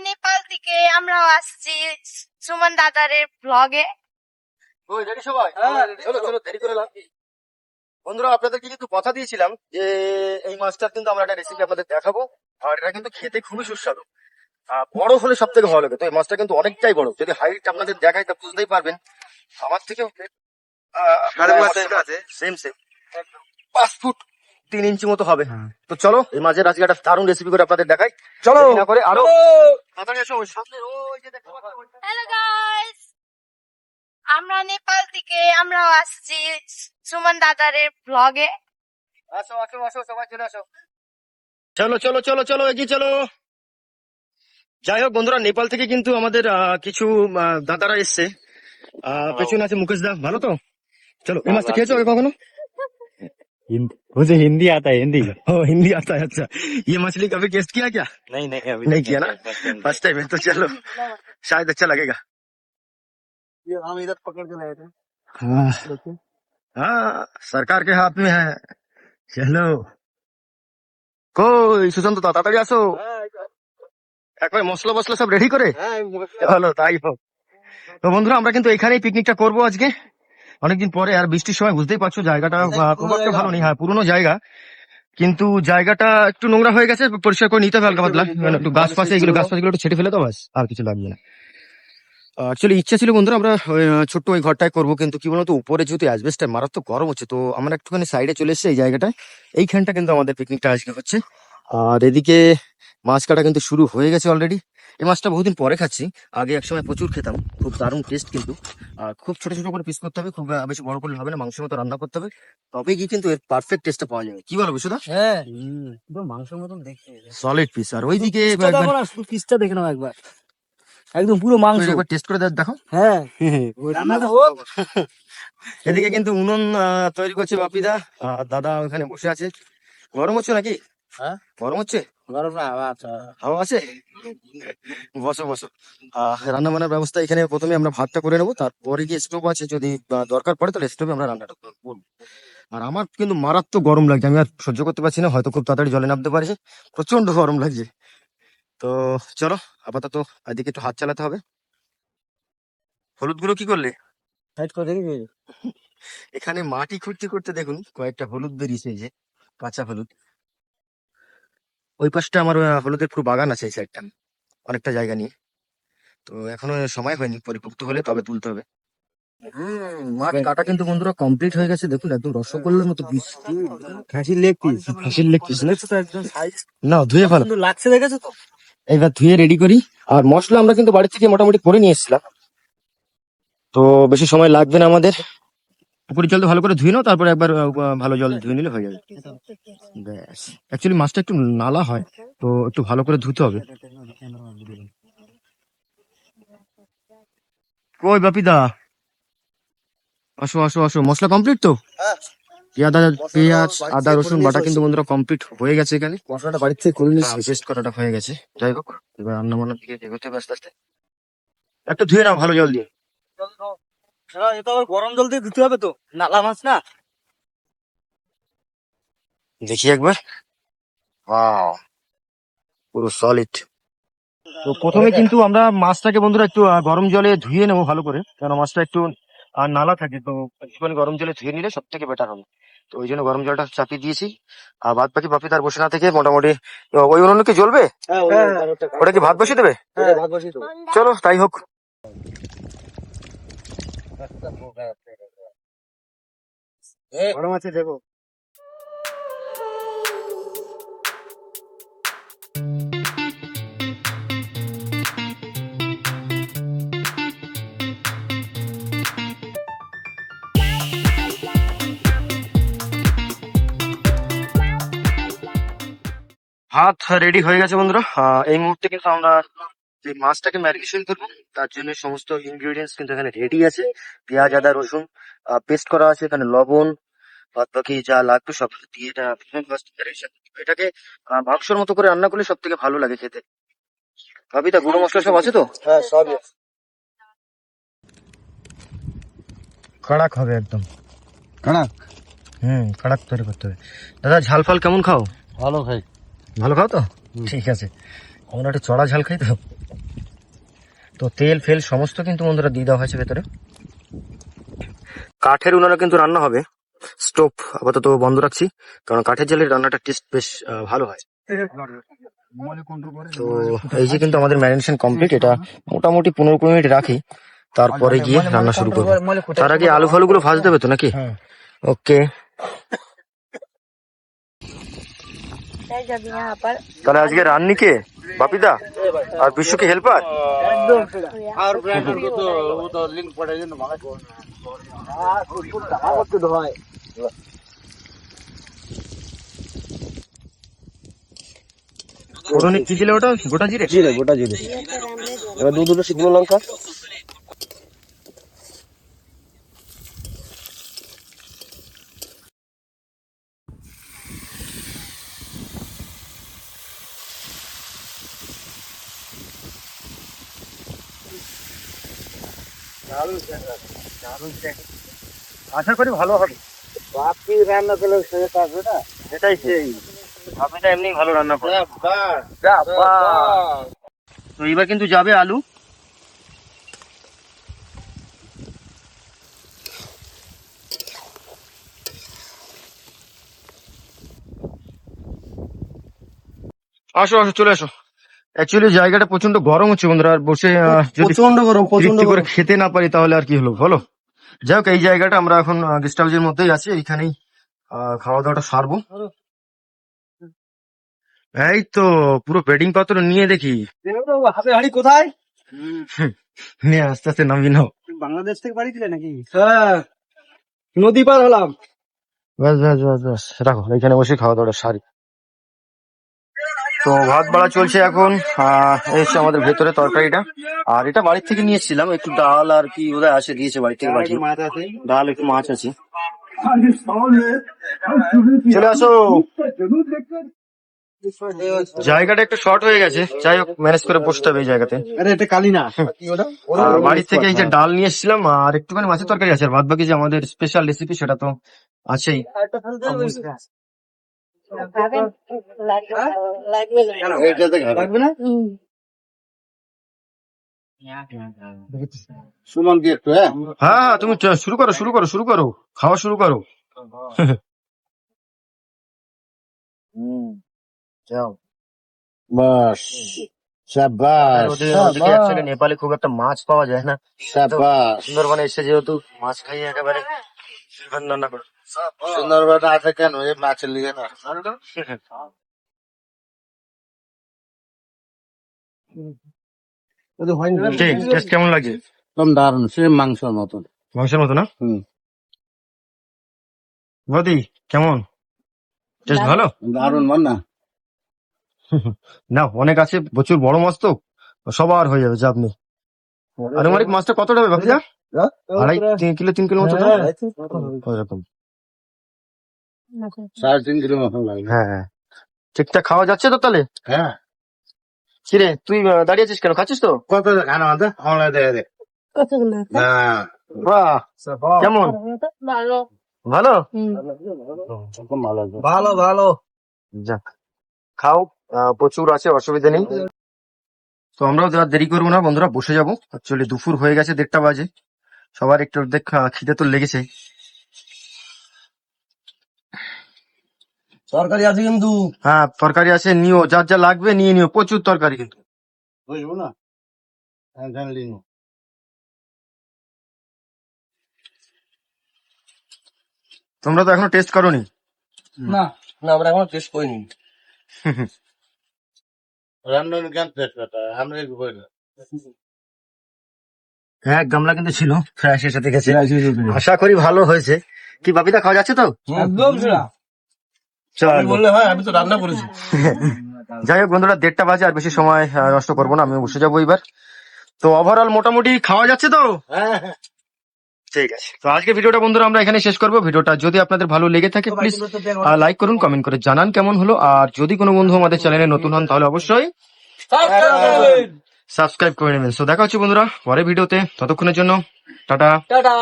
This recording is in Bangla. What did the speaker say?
নেপাল থেকে আমরাও আসছি সুমন দাদারের ব্লগে। ওই রেডি সবাই? চলো চলো, দেরি করে লাভ নেই। বন্ধুরা, আপনাদেরকে কিন্তু কথা দিয়েছিলাম যে এই মাছটার কিন্তু আমরা একটা রেসিপি আপনাদের দেখাবো, আর এটা কিন্তু খেতে খুবই সুস্বাদু। বড় হলে সব থেকে ভালো লাগে। তো এই মাছটা কিন্তু অনেকটাই বড়, যদি হাইট আপনাদের দেখাই তা বুঝতেই পারবেন। আমার থেকে সেম সেম 5 ফুট 3 ইঞ্চি মতো হবে। তো চলো এই মাছের আজকে একটা দারুণ রেসিপি করে আপনাদের দেখাই। চলো না করে আরো তাড়াতাড়ি আসো। ওই সামনে ওই যে দেখো। হ্যালো গাইস, আমরা নেপাল থেকে আমরাও আসছি সুমন দাদারের ব্লগে। আসো আসো আসো, সবাই চলে আসো। চলো চলো চলো চলো, এগিয়ে চলো। যাই হোক বন্ধুরা, নেপাল থেকে কিন্তু আমাদের কিছু দাদারা এসছে। পেছনে আছে মুকেশ দা, ভালো তো? চলো, এই মাছটা খেয়েছো আগে কখনো? मुझे हिंदी आता है हिंदी। ओ हिंदी आता है, अच्छा। ये मछली कभी टेस्ट किया क्या? नहीं अभी नहीं किया ना, फर्स्ट टाइम है। तो चलो, शायद अच्छा लगेगा। ये हम इधर पकड़ के लाए थे। हाँ हाँ, सरकार के हाथ में है। चलो কই সুশান্ত দা, তাড়াতাড়ি আসো। একবার মশলা ফসলা সব রেডি করে চলো, তাই হোক। তো বন্ধুরা, আমরা কিন্তু এখানেই পিকনিকটা করবো আজকে, অনেকদিন পরে। আর বৃষ্টির সময় বুঝতেই পারছো জায়গাটা খুব একটা ভালো নেই। হ্যাঁ, পুরোনো জায়গা, কিন্তু জায়গাটা একটু নোংরা হয়ে গেছে, পরিষ্কার করে নিতে হবে হালকা পাতলা। একটু গাছ পাশে এগুলো একটু ছেটে ফেলে তো ব্যাস, আর কিছু লাগবে না। অ্যাকচুয়ালি ইচ্ছা ছিল বন্ধুরা আমরা ছোট্ট ওই ঘরটায় করবো, কিন্তু কি বলতো উপরে যেহেতু অ্যাসবেস্টটা মারাত্মক গরম হচ্ছে, তো আমরা একটুখানি সাইডে চলে এসেছি এই জায়গাটায়। এইখানটা কিন্তু আমাদের পিকনিকটা আজকে হচ্ছে। আর এদিকে মাছ কাটা কিন্তু শুরু হয়ে গেছে অলরেডি। এই মাছটা বহুদিন পরে খাচ্ছি, আগে একসময় প্রচুর খেতাম, খুব দারুণ টেস্ট কিন্তু। আর খুব ছোট ছোট করে পিস করতে হবে, খুব বেশি বড় করলে হবে না, মাংসের মতো রান্না করতে হবে, তবে গিয়ে কিন্তু এর পারফেক্ট টেস্টটা পাওয়া যাবে। কি বলো বিশুদা? হ্যাঁ মাংসের মতন দেখতে সলিড পিস। আর ওইদিকে পিসটা দেখে নাও একবার, একদম পুরো মাংস। একবার টেস্ট করে দেখো। হ্যাঁ রান্নাটা হোক। এদিকে কিন্তু উনুন তৈরি করছে বাপিদা, আর দাদা ওখানে বসে আছে। গরম হচ্ছে নাকি? হ্যাঁ গরম হচ্ছে, গরম না আচ্ছা হাওয়া আছে। বসো বসো। রান্না বান্নার ব্যবস্থা এখানে প্রথমে আমরা ভাতটা করে নেবো, তারপরে গিয়ে স্টোভ আছে, যদি দরকার পড়ে তাহলে স্টোভে আমরা রান্নাটা করবো। আর আমার কিন্তু মারাত্মক গরম লাগছে, আমি আর সহ্য করতে পারছি না, হয়তো খুব তাড়াতাড়ি জলে নামতে পারছি, প্রচন্ড গরম লাগছে। তো চলো আপাতত এদিকে একটু হাত চালাতে হবে। হলুদ গুলো কি করলে? সাইড করে দেখি। এখানে মাটি খুঁড়তে খুঁড়তে দেখুন কয়েকটা হলুদ বেরিয়েছে, এই যে কাঁচা হলুদ। ওই পাশটা আমার হলুদের পুরো বাগান আছে, এই সাইডটা অনেকটা জায়গা নিয়ে। তো এখনো সময় হয়নি, পরিপক্ত হলে তবে তুলতে হবে। মাছ কাটা কিন্তু বন্ধুরা কমপ্লিট হয়ে গেছে, দেখুন একদম রসগোল্লার মতো পিস। খাসির লেগ পিস, খাসির লেগ পিস তো একদম সাইজ না, ধুয়ে ভালো সুন্দর লাগছে, দেখেছো তো? এইবার ধুয়ে রেডি করি। আর মশলা আমরা কিন্তু বাড়ি থেকে মোটামুটি করে নিয়ে এসেছিলাম, তো বেশি সময় লাগবে না আমাদের। পুকুরের জল ভালো করে ধুয়ে নাও, তারপরে একবার ভালো জল ধুয়ে নিলে হয়ে যাবে। ব্যাস, অ্যাকচুয়ালি মাছটা একটু নালা হয়, তো একটু ভালো করে ধুতে হবে। কই বাপিদা, আসো আসো আসো। মশলা কমপ্লিট তো? পেঁয়াজ আদা রসুন বাটা কিন্তু বন্ধুরা কমপ্লিট হয়ে গেছে। এখানে মশলাটা বাড়ির থেকে করে নিচ্ছি। পেস্ট করাটা হয়ে গেছে। যাই হোক, এবার রান্না বান্নার দিকে এগোতে হবে আস্তে আস্তে। একটু ধুয়ে নাও ভালো জল দিয়ে। এটা আবার গরম জল দিয়ে দিতে হবে তো, নালা মাছ না। দেখি একবার, ওয়াও পুরো সলিড। তো প্রথমে কিন্তু আমরা মাছটাকে বন্ধুরা একটু গরম জলে ধুয়ে নেবো ভালো করে, কারণ মাছটা একটু নালা থাকে, তো একটুখানি গরম জলে ধুয়ে নিলে সব থেকে বেটার হবে। তো ওই জন্য গরম জলটা চাপিয়ে দিয়েছি। আর বাদ বাকি বাপি তার বসে না থেকে মোটামুটি ওই উনুনে কি জ্বলবে? ওটা কি ভাত বসিয়ে দেবে? ভাত বসিয়ে দেবো। চলো তাই হোক। গরম আছে দেখো। ভাত রেডি হয়ে গেছে বন্ধুরা। এই মুহূর্তে কিন্তু আমরা যে মাছটাকে ম্যারিনেশন করবো, তার জন্য সমস্ত ইনগ্রিডিয়েন্টস কিন্তু এখানে রেডি আছে। পেঁয়াজ আদা রসুন পেস্ট করা আছে, এখানে লবণ, বাদ বাকি যা লাগবে সব দিয়ে এটা এটাকে মাংসের মতো করে রান্না করলে সব থেকে ভালো লাগে খেতে। ভাবি তা গুঁড়ো মশলা সব আছে তো? হ্যাঁ সবই আছে। কড়াক হবে একদম, কানাক কড়াক তৈরি করতে হবে। দাদা ঝাল ফাল কেমন খাও? ভালো ভাই। ভালো খাও তো? ঠিক আছে, আমরা একটু চড়া ঝাল খাই তো। তো তেল ফেল সমস্ত কিন্তু বন্ধুরা দিয়ে দেওয়া হয়েছে ভেতরে। কাঠের উনানে কিন্তু রান্না হবে, স্টোভ আপাতত বন্ধ রাখছি কারণ কাঠের জালের রান্নাটা টেস্ট বেশ ভালো হয়। তো এই যে কিন্তু আমাদের ম্যারিনেশন কমপ্লিট, এটা মোটামুটি 15-20 মিনিট রাখি, তারপরে গিয়ে রান্না শুরু করবো। তার আগে আলু ফালু গুলো ভাজতে হবে তো নাকি? ওকে, তাহলে আজকে রান্নি কে? বাপিদা আর বিশ্ব কি হেল্পার? ফোড়নে কি দিলে ওটা? গোটা জিরে? জিরে, গোটা জিরে। এবার দুটো শুকনো লঙ্কা। আশা করি ভালো হবে। বাপি রান্না করলে সেটা পারবে না। এটাই সেই, বাপিদা এমনি ভালো রান্না করে। তো এবার কিন্তু যাবে আলু। আসো আসো, চলে আসো। অ্যাকচুয়ালি জায়গাটা প্রচন্ড গরম হচ্ছে বন্ধুরা, আর বসে যদি প্রচন্ড গরম, প্রচন্ড তৃপ্তি করে গরম। খেতে না পারি তাহলে আর কি হলো বলো। যাই হোক, এই জায়গাটা আমরা এখন গেস্ট হাউসের মধ্যেই আছি, এইখানেই খাওয়া দাওয়াটা সারবো। এই তো পুরো বেডিং পত্র নিয়ে দেখি, হাতে হাড়ি কোথায়? নিয়ে আস্তে আস্তে নামিয়ে নাও। বাংলাদেশ থেকে বাড়ি দিলে নাকি? হ্যাঁ, নদী পার হলাম। ব্যাস ব্যাস ব্যাস ব্যাস, রাখো এখানে বসে খাওয়া দাওয়াটা সারি। তো ভাত বাড়া চলছে এখন, এসছে আমাদের ভেতরে তরকারিটা, আর এটা বাড়ির থেকে নিয়ে এসেছিলাম, একটু ডাল আর কি বোধহয় আসে দিয়েছে বাড়ি থেকে পাঠিয়ে, মাছ আছে। ডাল একটু মাছ আছে। চলে আসো। জায়গাটা একটু শর্ট হয়ে গেছে, যাই হোক ম্যানেজ করে বসতে হবে এই জায়গাতে। আরে এটা কালি না। আর বাড়ি থেকে এই যে ডাল নিয়ে এসেছিলাম আর একটুখানি মাছের তরকারি আছে, আর বাদ বাকি যে আমাদের স্পেশাল রেসিপি সেটা তো আছেই। লাগবে না? সুমন কি একটু? হ্যাঁ হ্যাঁ হ্যাঁ, তুমি শুরু করো শুরু করো শুরু করো, খাওয়া শুরু করো। বাস, শাবাশ, ওদের ওদিকে actually নেপালে খুব একটা মাছ পাওয়া যায় না, শাবাশ। সুন্দরবনে এসে যেহেতু মাছ খাই একেবারে রান্না করে। সুন্দরবন আছে কেন? এই মাছের লিগে না। টেস্ট কেমন লাগছে? একদম দারুণ, সে মাংসের মতন। মাংসের মতো না? হুম, বৌদি কেমন টেস্ট? ভালো দারুণ মান না। না, অনেক আছে, প্রচুর বড় মাছ তো, সবার হয়ে যাবে চাপ নেই। আনুমানিক মাছটা কতটা হবে বাপিদা? 2.5-3 কিলো মতো তো? ওরকম। 3.5 কিলো মতন লাগবে। হ্যাঁ হ্যাঁ, ঠিকঠাক খাওয়া যাচ্ছে তো তাহলে? হ্যাঁ, কিরে তুই দাঁড়িয়ে আছিস কেন, খাচ্ছিস তো? কত খানা আছে? অনলাইন দেখে দে। হ্যাঁ, বাহ, কেমন? ভালো? ভালো ভালো। যাক, খাও, প্রচুর আছে, অসুবিধা নেই। তো আমরাও আর দেরি করবো না বন্ধুরা, বসে যাবো। অ্যাকচুয়ালি দুপুর হয়ে গেছে, 1:30 বাজে, সবার একটু খিদে তো লেগেছে। তরকারি আছে কিন্তু। হ্যাঁ তরকারি আছে, নিও, যার যা লাগবে নিয়ে নিও, প্রচুর তরকারি কিন্তু। বুঝবো না, জানলি না। তোমরা তো এখনো টেস্ট করোনি। না না, আমরা এখন টেস্ট করিনি। রান্নার জ্ঞান টেস্ট করতে আমরা কি বলি? হ্যাঁ, গামলা কিন্তু ছিল, ফ্রেশ এসে গেছে, আশা করি ভালো হয়েছে। কি বাপিদা খাওয়া যাচ্ছে তো? একদম সেরা। চল বললে হয়, আমি তো রান্না করেছি। যাই হোক বন্ধুরা, 1:30 বাজে, আর বেশি সময় নষ্ট করবো না, আমি বসে যাবো এবার। তো ওভারঅল মোটামুটি খাওয়া যাচ্ছে তো? হ্যাঁ, ঠিক আছে, তো আজকে ভিডিওটা বন্ধুরা আমরা এখানে শেষ করবো। ভিডিওটা যদি আপনাদের ভালো লেগে থাকে প্লিজ লাইক করুন, কমেন্ট করে জানান কেমন হলো, আর যদি কোনো বন্ধু আমাদের চ্যানেলে নতুন হন তাহলে অবশ্যই সাবস্ক্রাইব করে নেবেন। তো দেখা হচ্ছে বন্ধুরা পরে ভিডিওতে, ততক্ষণের জন্য টাটা। টাটা।